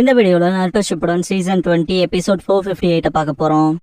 இந்த வீடியோல Naruto Shippuden season 20 episode 458 பார்க்க போறோம்.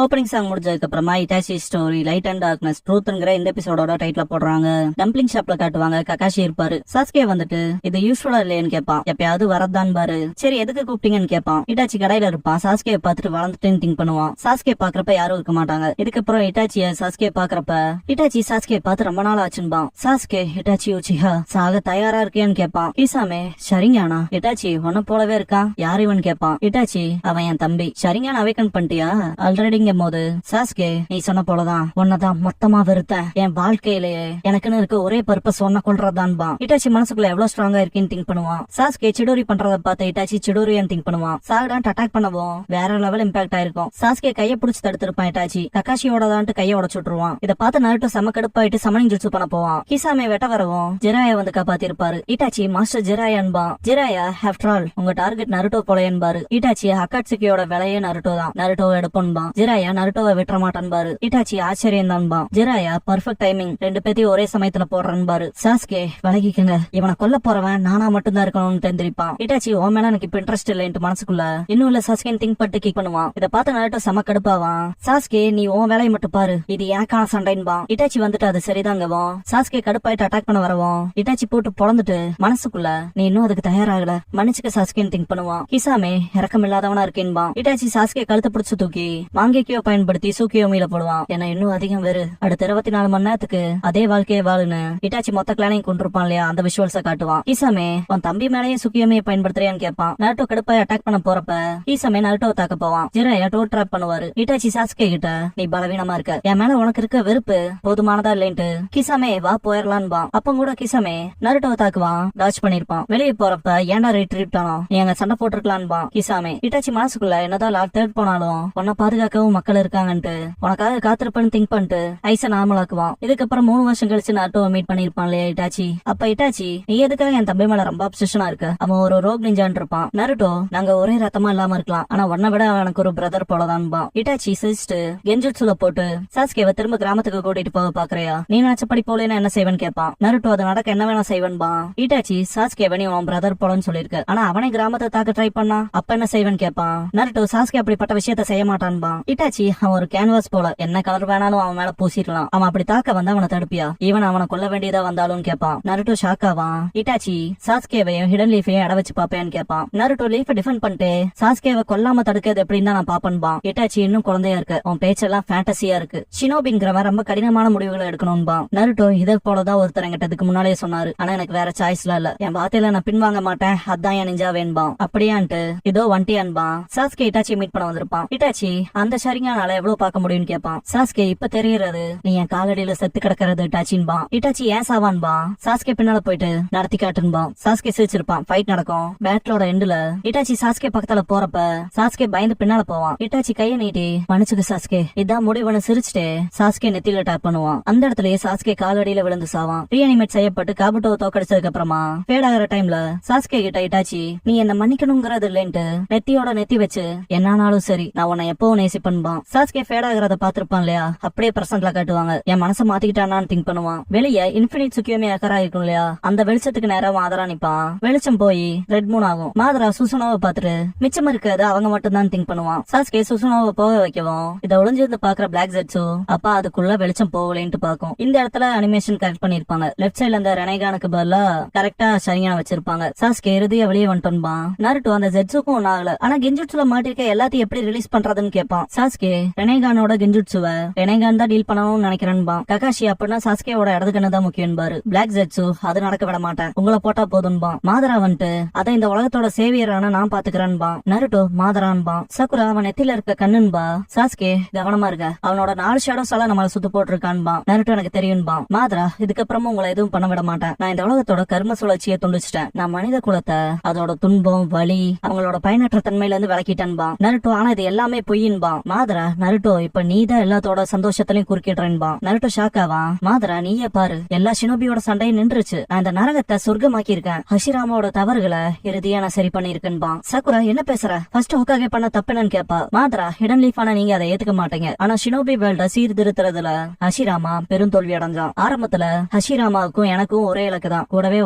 ஓப்பனிங் சாங் முடிஞ்சதுக்கு அப்புறமா Itachi story light and darkness ட்ரூத்ங்கிற இந்த எபிசோடோட டைட்டில் போடுறாங்க. டம்ப்ளிங் ஷாப்ல காட்டுவாங்க. ககாஷி இருப்பாரு. சாஸ்கே வந்துட்டு இது யூஸ்வலா இல்லையன்னு கேட்பான். எப்பயாவது வரதான் பாரு. சரி எதுக்கு கூப்பிட்டீங்கன்னு கேட்பான். இட்டாச்சி கடையில இருப்பான். சாஸ்கே பார்த்துட்டு வளர்ந்துட்டேன்னு திங்க் பண்ணுவான். சாஸ்கே பாக்குறப்ப யாரும் இருக்க மாட்டாங்க. இதுக்கப்புறம் இட்டாச்சிய சாஸ்கே பாக்குறப்ப இட்டாச்சி சாஸ்கே பார்த்து ரொம்ப நாள் ஆச்சுன்பான். சாஸ்கே இட்டாச்சி உச்சிஹா சாக தயாரா இருக்கேன்னு கேட்பான். கிசாமே ஷரிங்கானா இட்டாச்சி உன்ன போலவே இருக்கான். யார் இவன் கேட்பான். இட்டாச்சி அவன் என் தம்பி. ஷரிங்கான் அவேக்கன் பண்ணிட்டியா? ஆல்ரெடி போது சாஸ்கே நீ சொன்ன போலதான் உன்னதான் மொத்தமா வெறுத்தேன். என் வாழ்க்கையிலேயே எனக்குன்னு இருக்க ஒரே பர்பஸ் ஒன்ன கொள்றதான்பா. இட்டாச்சி மனசுக்குள்ள எவ்வளவு ஸ்ட்ராங்கா இருக்குன்னு திங்க் பண்ணுவான். சாஸ்கே சிடோரி பண்றத பார்த்து இட்டாச்சி சிடோரியான்னு திங்க் பண்ணுவான். சாகடான் அட்டாக் பண்ணவும் வேற லெவல் இம்பாக்ட் ஆயிருக்கும். சாஸ்கே கைய பிடிச்சு தடுத்திருப்பான். இட்டாச்சி ககாஷியோட தான் கைய உடச்சு விட்டுருவான். இதை பார்த்து நருட்டோ செம கடுப்பாயிட்டு சமனிங் ஜுட்சு பண்ண போவான். கிசாமே வெட்ட வரவும் ஜிராயா வந்து காப்பாத்தி இருப்பாரு. இட்டாச்சி மாஸ்டர் ஜிராயான்பா. ஜிராயா ஆஃப்டர் ஆல் உங்க டார்கெட் நருட்டோ போல என்பாரு. இட்டாச்சி அக்காட்சுக்கியோட விலையே நருட்டோ தான். நருட்டோ எடுப்போன்பா. ஜிராயா நருட்டோவை விட்டுற மாட்டான் பாரு. இட்டாச்சி ஆச்சரியம் தான்பா. ஜிராயா பர்ஃபெக்ட் டைமிங் ரெண்டு பேத்தையும் ஒரே சமயத்துல போடுறான் பாரு. சாஸ்கே விலகிக்குங்க. இவனை கொல்ல போறவன் நானா மட்டும்தான் இருக்கணும்னு தெரிஞ்சிருப்பான். இட்டாச்சி ஓ மேல எனக்கு இப்ப இன்ட்ரெஸ்ட் இல்லைன்ட்டு மனசுக்குள்ள இன்னும் இல்ல சாஸ்கேன்னு திங்க் பண்ணிட்டு கிக் பண்ணுவான். இதை பார்த்து நருட்டோ செம கடுப்பாவான். சாஸ்கே நீ உன் வேலையை மட்டும் பாரு. இது எனக்கான சண்டைன்பா. இட்டாச்சி வந்துட்டு அது சரிதாங்கவும் சாஸ்கே கடுப்பாயிட்டு அட்டாக் பண்ண வரவும் இட்டாச்சி போட்டு பொழந்துட்டு மனசுக்குள்ள நீ இன்னும் அதுக்கு தயாராகல மன்னிச்சுக்க சாஸ்கேன்னு திங்க் பண்ணுவான். கிசாமே இறக்கம் இல்லாதவனா இருக்கேன்பா. இட்டாச்சி சாஸ்கே கழுத்தை பிடிச்சு தூக்கி மாங்கேக்கியோ பயன்படுத்தி சூக்கியோமியில போடுவான். என்ன இன்னும் அதிகம் வேறு அடுத்த 24 மணி நேரத்துக்கு அதே வாழ்க்கையை வாழுன்னு இட்டாச்சி மொத்த கிளானையும் கொண்டிருப்பான் இல்லையா, அந்த விஷுவல்ஸ காட்டுவான். கிசாமே உன் தம்பி மேலேயே சுக்கியோமியை பயன்படுத்துறியான்னு கேட்பான். நருட்டோ கடுப்பாய் அட்டாக் பண்ண போறப்ப கிசாமே நருட்டோவை தாக்க போவான். ஜிராயா டோர் ட்ராப் பண்ணுவாரு. இட்டாச்சி சாஸ்கே கிட்ட நீ பலவீனமா இருக்க, என் மேல உனக்கு இருக்க வெறுப்பு போதுமானதா இல்லைன்ட்டு கிசாமே வா போயிடலான்பா. அப்ப கூட கிசாமே நருட்டோவை தாக்குவான். டாச் பண்ணிருப்பான். வெளியே போறப்ப ஏன்டா ரிட்ரீட் ஆனோம், நீ அங்க சண்டை போட்டுருக்கலான்பா. கிசாமே இட்டாச்சி மனசுக்குள்ள என்னதான் லாக் தேர்ட் போனாலும் உன்னை பாதுகாக்கவும் மக்கள் இருக்காங்கன்ட்டு உனக்காக காத்திருப்பேன்னு திங்க் பண்ணிட்டு ஐச நார்மலாக்குவான். இதுக்கப்புறம் 3 வருஷம் கழிச்சு நருட்டோவை மீட் பண்ணிருப்பான் இல்லையா இட்டாச்சி. அப்ப இட்டாச்சி நீ எதுக்காக என் தம்பி மேல ரொம்ப அப்சஷனா இருக்க, அவன் ஒரு ரோக் நிஞ்சான் இருப்பான். நருட்டோ நாங்க ஒரே ரத்தமா இல்லாம இருக்கலாம், ஆனா உன்னை விட அவனுக்கு ஒரு பிரதர் போலதான்பா. இட்டாச்சி சிரிச்சுட்டு கெஞ்சுட்சுல போட்டு சாஸ்கேவை திரும்ப கிராமத்துக்கு கூட்டிட்டு போக பாக்குறியா, நீ நினைச்சபடி போலேன்னு என்ன செய்வன் கேட்பான். நருட்டோ அதை நடக்க என்ன வேணா செய்வன்பா. இட்டாச்சி சாஸ்கேவை நீ உன் பிரதர் போலன்னு சொல்லிருக்க, ஆனா அவனை கிராமத்தை தாக்க ட்ரை பண்ணா அப்ப என்ன செய்வன் கேட்பான். நருட்டோ சாஸ்கே அப்படிப்பட்ட விஷயத்த செய்ய மாட்டான்பா. இட்டாச்சி அவன் ஒரு கேன்வாஸ் போல என்ன கலர் வேணாலும் அவன் மேல பூசிடலாம், அவன் அப்படி தாக்க வந்து அவனை தடுப்பியா, ஈவன் அவனை கொல்ல வேண்டியதா வந்தாலும் கேட்பான். நருட்டோ ஷாக் ஆவான். இட்டாச்சி சாஸ்கேவையும் ஹிடன் லீஃபையும் இட வச்சு பாப்பேன்னு கேட்பான். நருட்டோ லீஃபை டிஃபெண்ட் பண்ணிட்டு சாஸ்கேவை கொல்லாம தடுக்கிறது எப்படின்னு தான் நான் பாப்பன்பா. இட்டாச்சி இன்னும் குழந்தையா இருக்கு, உன் பேச்செல்லாம் ஃபேண்டசியா இருக்கு, ஷினோபிங்கிறவன் ரொம்ப கடினமான முடிவுகளை எடுக்கணும்பா. நருட்டோ இதை போலதான் ஒருத்தர் என்கிட்ட இதுக்கு முன்னாலே சொன்னாரு, ஆனா எனக்கு வேற சாய்ஸ்ல இல்ல, என் வார்த்தையில நான் பின்வாங்க மாட்டேன், அதான் என் நிஞ்சா வேண்பா. அப்படியான்ட்டு இதோ வண்டியான்பா. சாஸ்கே இட்டாச்சி மீட் பண்ண வந்திருப்பான். இட்டாச்சி அந்த ஷரிங்கானால எவ்வளவு பார்க்க முடியும்னு கேட்பான். சாஸ்கே இப்ப தெரியறது நீ என் காலடியில செத்து கிடக்கிறது இட்டாச்சின்பா. இட்டாச்சி ஏன் சாவான்பா. சாஸ்கே பின்னால போயிட்டு நடத்தி காட்டுன்பா. சாஸ்கே சிரிச்சிருப்பான். ஃபைட் நடக்கும். பேட்டலோட எண்டுல இட்டாச்சி சாஸ்கே பக்கத்துல போறப்ப சாஸ்கே பயந்து பின்னால போவான். இட்டாச்சி கைய நீட்டி மன்னிச்சுக்கு சாஸ்கே இதான் முடிவுன்னு சிரிச்சுட்டு சாஸ்கே நெத்தில டேப் பண்ணுவான். அந்த இடத்துலயே சாஸ்கே காலடியில விழுந்து சாவான். ரீஅனிமேட் செய்யப்பட்டு காபுட்டோவை தோக்கடிச்சதுக்கு அப்புறமா ஃபேட் ஆகிற டைம்ல சாஸ்கே கிட்ட இட்டாச்சி நீ என்ன மன்னிக்கணுங்கிறது இல்லைன்ட்டு நெத்தியோட நெத்தி வச்சு என்னானாலும் சரி நான் உன்னை எப்பவும் நேசிப்பன்பா. சாஸ்கே ஃபேட் ஆகிறத பாத்திருப்பான் இல்லையா, அப்படியே பிரசன்ட்ல காட்டுவாங்க. என் மனசை மாத்திக்கிட்டானான்னு திங்க் பண்ணுவான். வெளியே இன்ஃபினிட் சுக்கியோமி அக்கரா இருக்கும் இல்லையா, அந்த வெளிச்சத்துக்கு நேரம் மாதரா நிப்பான். வெளிச்சம் போய் ரெட் மூன் ஆகும். மாதரா சுசுனோவை பாத்துட்டு மிச்சம் இருக்கிறது அவங்க மட்டும் தான் திங்க் பண்ணுவான். சாஸ்கே சுசுனோவை போக வைக்கவும் இதை ஒளிஞ்சிருந்து பாக்குற பிளாக் ஜெட்ஸோ அப்பா அதுக்குள்ள வெளிச்சம் போகலேன்ட்டு பாக்கும். இந்த இடத்துல அனிமேஷன் கரெக்ட் பண்ணிருப்பாங்க. லெப்ட் சைட்ல அந்த ரெனைகானுக்கு பதிலா கரெக்டா சரியான வச்சிருப்பாங்க. சாஸ்கே இறுதியா வெளியே வந்துட்டோன்பா. நருட்டோ அந்த ஜெட்ஸுக்கும் ஒன்னும் ஆகல, ஆனா கெஞ்சுட்சுல மாட்டிருக்க எல்லாத்தையும் எப்படி ரிலீஸ் பண்றதுன்னு கேட்பான். சாஸ்கே ரெனைகானோட கெஞ்சுட்சுவ ரெனைகான் தான் டீல் பண்ணணும்னு நினைக்கிறேன்பா. ககாஷி அப்படின்னா சாஸ்கேவோட இடதுக்கண்ணு தான் முக்கியம் பாரு. பிளாக் ஜெட்ஸு அது நடக்க விட மாட்டேன், உங்களை போட்டா போதும்பா. மாதரா வந்துட்டு அதை இந்த உலகத்தோட சேவியரான நான் பாத்துக்கிறேன்பா. நருட்டோ மாதரான்பா. சகுரா அவன் நெத்தில இருக்க கண்ணுன்பா. சாஸ்கே கவனமா இருக்க, அவனோட 4 ஷேடோஸ் எல்லாம் நம்மள சுத்து போட்டிருக்கான்பா. நருட்டோ எனக்கு தெரியும்பா. மாதரா இதுக்கப்புறமும் உங்களை எதுவும் பண்ண விட மாட்டேன், நான் இந்த உலகத்தோட கர்ம சுழற்சியை துண்டிச்சிட்டேன், நான் மனித குலத்தை அதோட துன்பம் வலி அவங்களோட பயனற்ற தன்மையில இருந்து விளக்கிட்டேன்பா. நருட்டோ ஆனா இது எல்லாமே பொய்யின்பா. மாதரா மாதரா நருட்டோ இப்ப நீதான் எல்லாத்தோட சந்தோஷத்திலையும் குறுக்கிடுறேன்பா. நருட்டோ ஷாக்காவா. மாதரா நீயே பாரு, எல்லா ஷினோபியோட சண்டையும் நின்றுச்சு. நான் இந்த நரகத்தை சொர்க்கமாக்கி இருக்கேன். ஹஷிராமாவோட தவறுகளை இறுதியா நான் சரி பண்ணிருக்கேன்பா. சகுரா என்ன பேசுற? ஃபர்ஸ்ட் ஹோக்காகே பண்ண தப்புன்னு கேப்பா. மாதரா ஹிடன் லீஃபான நீங்க அதை ஏத்துக்க மாட்டீங்க. ஆனா ஷினோபி வேல்ட சீர்திருத்துறதுல ஹஷிராமா பெருந்தோல்வி அடைஞ்சான். ஆரம்பத்துல ஹஷிராமாவுக்கும் எனக்கும் ஒரே இலக்கு தான். கூடவே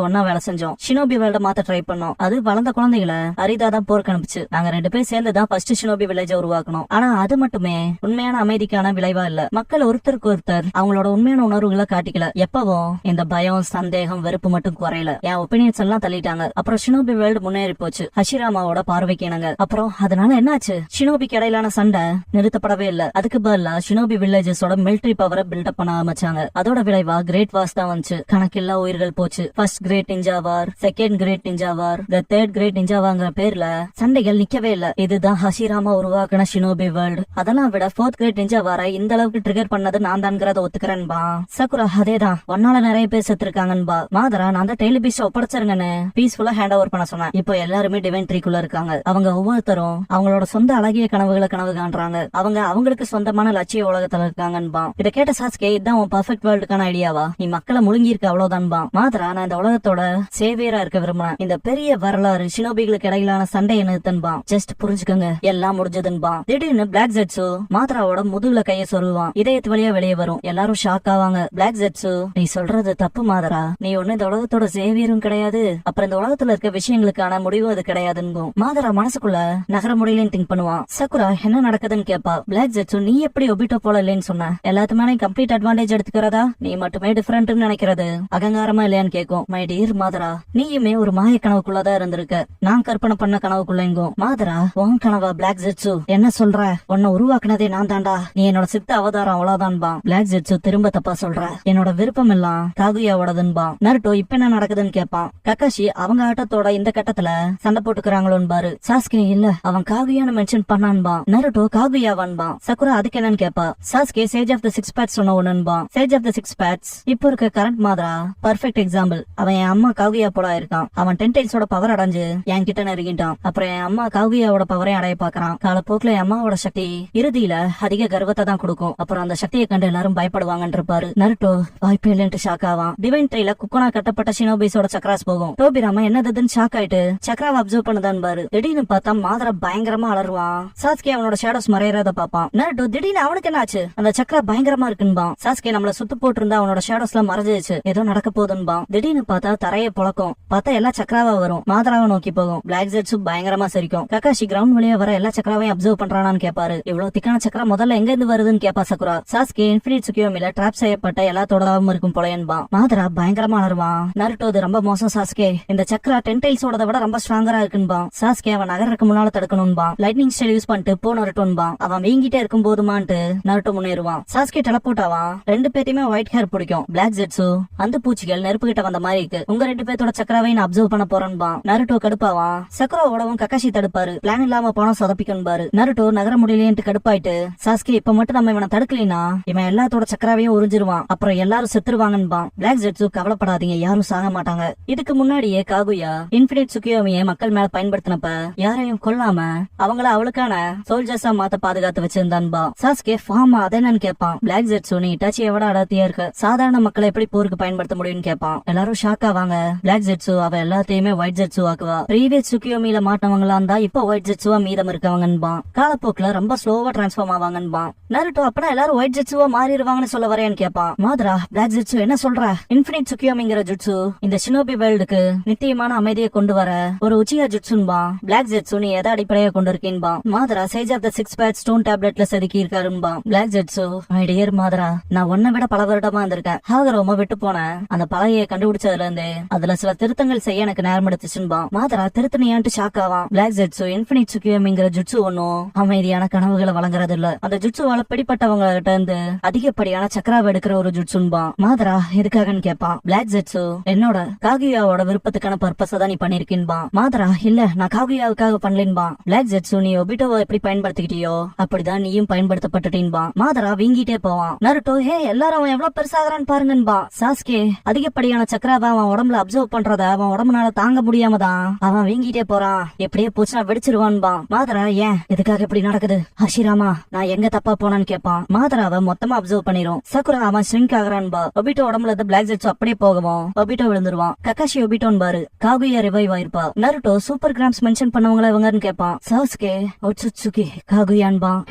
ஒன்னா வேலை செஞ்சோம். ஷினோபி வேல்ட மாத்த ட்ரை பண்ணோம். அது வளர்ந்த குழந்தைகளை அரிதாதான் போருக்கு அனுப்பிச்சு. நாங்க 2 பேரும் சேர்ந்துதான் ஃபர்ஸ்ட் ஷினோபி வில்லேஜ உருவாக்கணும். ஆனா அது மட்டுமே உண்மையான அமைதிக்கான விளைவா இல்ல. மக்கள் ஒருத்தருக்கு ஒருத்தர் அவங்களோட உண்மையான உணர்வுகளை காட்டிக்கல. எப்பவும் இந்த பயம், சந்தேகம், வெறுப்பு மட்டும் குறையல. என் ஒப்பீனியன்ஸ் எல்லாம் தள்ளிட்டாங்க. அப்புறம் ஷினோபி வேல்டு முன்னேறி போச்சு ஹஷிராமாவோட பார்வைக்கு இணங்க. அப்புறம் அதனால என்னாச்சு? ஷினோபிக்கு இடையிலான சண்டை நிறுத்தப்படவே இல்ல. அதுக்கு பதிலா ஷினோபி வில்லேஜஸோட மிலிட்டரி பவரை பில்டப் பண்ண ஆரம்பிச்சாங்க. அதோட விளைவா கிரேட் வார்ஸ் தான் வந்துச்சு. கணக்கில்லா உயிர்கள் போச்சு. First great ninja war, second great ninja war, the third great ninja வார்ங்கிற பேர்ல சண்டைகள் நிக்கவே இல்ல. இதுதான் ஹஷிராமா உருவாக்குன ஷினோபி வேர்ல்டு. அதெல்லாம் விட ஃபோர்த் கிரேட் நிஞ்சா வாரை இந்த அளவுக்கு ட்ரிகர் பண்ணது நான் தான்ங்கறத ஒத்துக்கிறேன்பா. சகுரா அதேதான், ஒன்னால நிறைய பேர் செத்துருக்காங்கன்பா. மாதரா நான் தான் டெய்லி பீஸ் ஒப்படைச்சிருங்கன்னு பீஸ்ஃபுல்லா ஹேண்ட் ஓவர் பண்ண சொன்னேன். இப்போ எல்லாருமே டிவைன் ட்ரீக்குள்ள இருக்காங்க. அவங்க ஒவ்வொருத்தரும் அவங்களோட சொந்த அழகிய கனவுகளை கனவு காண்றாங்க. அவங்க அவங்களுக்கு சொந்தமான லட்சிய உலகத்துல இருக்காங்கன்பா. இத கேட்ட சாஸ்கே இதான் உன் பர்ஃபெக்ட் வேர்ல்டுக்கான ஐடியாவா? நீ மக்களை முழுங்கி இருக்க அவ்வளவுதான்பா. மாதரா நான் இந்த உலகத்தோட சேவியரா இருக்க விரும்புறேன். இந்த பெரிய வரலாறு ஷினோபிகளுக்கு இடையிலான சண்டையை நிறுத்தன்பா. ஜஸ்ட் புரிஞ்சுக்கோங்க, எல்லாம் முடிஞ்சதுன்பா. திடீர்னு பிளாக் ஜெட்ஸு மாதராவோட முதுகுல கைய சொல்லுவான். இதயத்து வழியா வெளியே வரும். எல்லாரும் ஷாக் ஆவாங்க. பிளாக் ஜெட்ஸு நீ சொல்றது தப்பு மாதரா. நீ ஒண்ணு இந்த உலகத்தோட சேவியரும் கிடையாது. அப்புறம் இந்த உலகத்துல இருக்க விஷயங்களுக்கான முடிவு அது கிடையாதுன்னு மாதரா மனசுக்குள்ள நகர முடியலன்னு திங்க் பண்ணுவான். சகுரா என்ன நடக்குதுன்னு கேப்பா. பிளாக் ஜெட்ஸு நீ எப்படி ஒபிட்டோ போல இல்லைன்னு சொன்ன? எல்லாத்துமே கம்ப்ளீட் அட்வான்டேஜ் எடுத்துக்கிறதா? நீ மட்டுமே டிஃபரெண்ட் நினைக்கிறது அகங்காரமா இல்லையான்னு கேக்கும். மை டியர் மாதரா, நீயுமே ஒரு மாய கனவுக்குள்ளதான் இருந்திருக்க. நான் கற்பனை பண்ண கனவுக்குள்ளங்கும். மாதரா உன் கனவா? பிளாக் ஜெட்ஸு என்ன சொல்ற? உன்னை உருவாக்குனதே நான் தாண்டா. நீ என்னோட சித்த அவதாரம் அவ்வளவுதான்பா. பிளாக் ஜெட்ஸு திரும்ப தப்பா சொல்ற. என்னோட விருப்பம் எல்லாம் காகுயாவோடதுன்பா. நருட்டோ இப்ப என்ன நடக்குதுன்னு கேப்பான். கக்காஷி அவங்க ஆட்டத்தோட இந்த கட்டத்துல சண்டை போட்டுக்கிறாங்களோன்னு பாரு. சாஸ்கே இல்ல, அவன் காகுயான்னு மென்ஷன் பண்ணான்பா. நருட்டோ காகுயாவான்பா. சகுரா அதுக்கு என்னன்னு கேப்பா. Sasuke sage of the six paths சொன்ன ஒண்ணுன்பா. Sage of the six paths இப்போ இருக்க கரண்ட் மாதரா பர்ஃபெக்ட் எக்ஸாம்பிள். அவன் என் அம்மா காகுயா போல இருக்கான். அவன் 10 டைல்ஸோட பவர் அடைஞ்சு என் கிட்ட நெருங்கிட்டான். அப்புறம் என் அம்மா காகுயாவோட பவரையும் அடைய பாக்குறான். காலப்போக்குல என் அம்மாவோட சக்தி இறுதியில அதிக கர்வத்தை தான் கொடுக்கும். அப்புறம் அந்த சக்தியை கண்டு எல்லாரும் பயப்படுவாங்கன்னு இருப்பாரு. நருட்டோ வாய்ப்பே இல்லைன்ட்டு ஷாக் ஆவான். டிவைன் ட்ரீல குக்கோனா கட்டப்பட்ட ஷினோபிஸோட சக்ராஸ் போகும். டோபிராமா என்னதுன்னு ஷாக் ஆயிட்டு சக்ராவை அப்சர்வ் பண்ணதான் பாரு. திடீர்னு பார்த்தா மாதரா பயங்கரமா அலறுவான். சாஸ்கே அவனோட ஷேடோஸ் மறையறத பாப்பான். நருட்டோ திடீர்னு அவனுக்கு என்ன ஆச்சு? அந்த சக்ரா பயங்கரமா இருக்குன்பான். சாஸ்கே நம்மள சுத்து போட்டு இருந்தா அவனோட ஷேடோஸ் எல்லாம் மறைஞ்சிச்சு, ஏதோ நடக்க போகுதுன்பான். திடீர்னு பார்த்தா தரையை புழக்கும். பார்த்தா எல்லா சக்ராவா வரும். மாதராவை நோக்கி போகும். பிளாக் ஜெட்ஸு பயங்கரமா சிரிக்கும். கக்காஷி கிரவுண்ட் வழியா வர எல்லா சக்ராவையும் அப்சர்வ் பண்றானான்னு கேப்பாரு. இவ்வளவு திக்கான சக்ரா முதல்ல எங்க இருந்து வருதுன்னு கேப்பா சகுரா. சாஸ்கே இன்ஃபினிட் சுக்கியோமில டிராப் செய்யப்பட்ட எல்லா தொடராவும் இருக்கும் போலயன்பான். மாதரா பயங்கரமா அலறுவான். நருட்டோ இது ரொம்ப மோசம் சாஸ்கே. இந்த சக்ரா 10 டைல்ஸோட விட ரொம்ப ஸ்ட்ராங்கரா இருக்குன்பான். சாஸ்கே அவன் நகருக்கு முன்னால தடுக்கணும்பான். லைட்னிங் ஸ்டைல் யூஸ் பண்ணிட்டு போ நருட்டோன்பான். அவன் வீங்கிட்டே இருக்கும் போதுமான்ட்டு நருட்டோ முன்னேறுவான். சாஸ்கே டெலபோர்ட் ஆவான். 2 பேத்தையுமே ஒயிட் ஹேர் பிடிக்கும். பிளாக் ஜெட்ஸு அந்த பூச்சிகள் நெருப்பு கிட்ட வந்த மாதிரி இருக்கு. உங்க 2 பேத்தோட சக்கராவை நான் அப்சர்வ் பண்ண போறேன்பான். நருட்டோ கடுப்பாவான். சக்கராவோடவும் கக்காஷி தடுப்பாரு. பிளான் இல்லாம போனா சொதப்பிக்கணும்பாரு. நருட்டோ நகர முடியலையேன்ட்டு கடுப்பாயிட்டு சாஸ்கே இப்ப மட்டும் நம்ம இவனை தடுக்கலைன்னா இவன் எல்லாத்தோட சக்கராவையும் உறிஞ்சிருவான். அப்புறம் எல்லாரும் செத்துருவாங்கன்பான். பிளாக் ஜெட்ஸு கவலைப்படாதீங்க, யாரும் சாக மாட்டாங்க. இதுக்கு முன்னாடியே காகுயா இன்ஃபினிட் சுக்கியோமியை மக்கள் மேல பயன்படுத்தினப்ப யாரையும் கொல்லாம அவங்கள அவளுக்கான சோல்ஜர்ஸா மாத்த பாதுகாத்து வச்சிருந்தான்பா. சாஸ்கே ஃபார்மா அதை என்னன்னு கேட்பான். பிளாக் ஜெட்ஸு நீ இட்டாச்சியை விட அடர்த்தியா இருக்க, சாதாரண மக்களை எப்படி போருக்கு பயன்படுத்த முடியும்னு கேட்பான். எல்லாரும் ஷாக் ஆவாங்க. பிளாக் ஜெட்ஸு அவ எல்லாத்தையுமே ஒயிட் ஜெட்ஸு ஆக்குவா. ப்ரீவியஸ் சுக்கியோமியில மாட்டவங்களா இருந்தா இப்ப ஒயிட் ஜெட்ஸுவா மீதம் இருக்கவங்கன்பான். காலப்போக்குல ரொம்ப ஸ்லோவா டிரான்ஸ்ஃபார்ம் ஆவாங்கன்பான். நருட்டோ அப்பனா எல்லாரும் ஒயிட் ஜெட்ஸுவா மாறிடுவாங்கன்னு சொல்ல வரேன்னு கேட்பான். மாதரா பிளாக் ஜெட்ஸு என்ன சொல்ற? இன்ஃபினிட் சுக்கியோமிங்கிற ஜுட்ஸு இந்த ஷினோபி வேர்ல்டுக்கு நித்தியமான அமைதியை கொண்டு வர ஒரு உச்சியா ஜுட்ஸுன்பா. பிளாக் ஜெட்ஸு நீ எதை அடிப்படையா கொண்டு இருக்கீன்பா. Madara sage of the six paths stone டேப்லெட்ல செதுக்கி இருக்காருன்பா. Black Zetsu my dear Madara, நான் உன்னை விட பல வருடமா இருந்திருக்கேன். ஹாகரோமா விட்டு போன அந்த பழைய கண்டுபிடிச்சதுல இருந்து அதுல சில திருத்தங்கள் செய்ய எனக்கு நேரம் எடுத்துச்சுன்பா. மாதரா திருத்தணியான்ட்டு ஷாக் ஆவான். பிளாக் ஜெட்ஸு இன்ஃபினிட் சுக்கியோமிங்கிற ஜுட்ஸு ஒன்னும் அமைதியான கனவுகளை வழங்குறது இல்ல. அந்த ஜுட்ஸுவால பிடிப்பட்டவங்க கிட்ட இருந்து அதிகப்படியான சக்கராவை எடுக்கிற ஒரு ஜுட்ஸுன்பா. மாதரா எதுக்காகன்னு கேட்பான். பிளாக் ஜெட்ஸு என்னோட காகுயாவோட விருப்பத்துக்கான பர்பஸ் தான் நீ பண்ணிருக்கீன்பா. மாதரா இல்ல நான் காகுயாவுக்காக பண்ணலேன்பா. பிளாக் ஜெட்ஸு நீ ஒபிட்டோவை எப்படி பயன்படுத்திக்கிட்டியோ அப்படிதான் நீயும் பயன்படுத்தப்பட்டுட்டீன்பா. மாதரா வீங்கிட்டே போவான். நருட்டோ ஹே எல்லாரும் அவன் எவ்வளவு பெருசாகிறான்னு பாருங்கன்பா. சாஸ்கே அதிகப்படியான சக்கராவை அவன் உடம்புல அப்சர்வ் பண்றத அவன் உடம்புனால தாங்க முடியாம தான் அவன் வீங்கிட்டே போறான். எப்படியே போச்சுன்னா வெடிச்சிருவான்பா. மாதரா ஏன் எதுக்காக இப்படி நடக்குது? ஹஷிராமா நான் எங்க தப்பா போனான்னு கேட்பான். மாதராவை மொத்தமா அப்சர்வ் பண்ணிரும். சக்குரா அவன் ஸ்ரிங்க் ஆகுறான்பா. ஒபிட்டோ உடம்புல இருந்து பிளாக் ஜெட்ஸ் அப்படியே போகவும் ஒபிட்டோ விழுந்துருவான். கக்காஷி ஒபிட்டோன்னு பாரு. காகுயா ரிவைவ் ஆயிருப்பா. நருட்டோ சூப்பர் கிராம்ஸ் மென்ஷன் பண்ணவங்கள இவங்கன்னு கேட்பான். சாஸ்கே ஒட்சுட்சுகி காகுயான்பான்.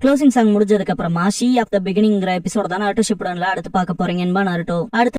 க்ளோசிங் சாங் முடிஞ்சதுக்கு அப்புறமா ஷீ ஆஃப் த பிகினிங் எபிசோட தான் நருட்டோ ஷிப்புடன்ல அடுத்து பார்க்க போறீங்க என்பா நருட்டோ. அடுத்து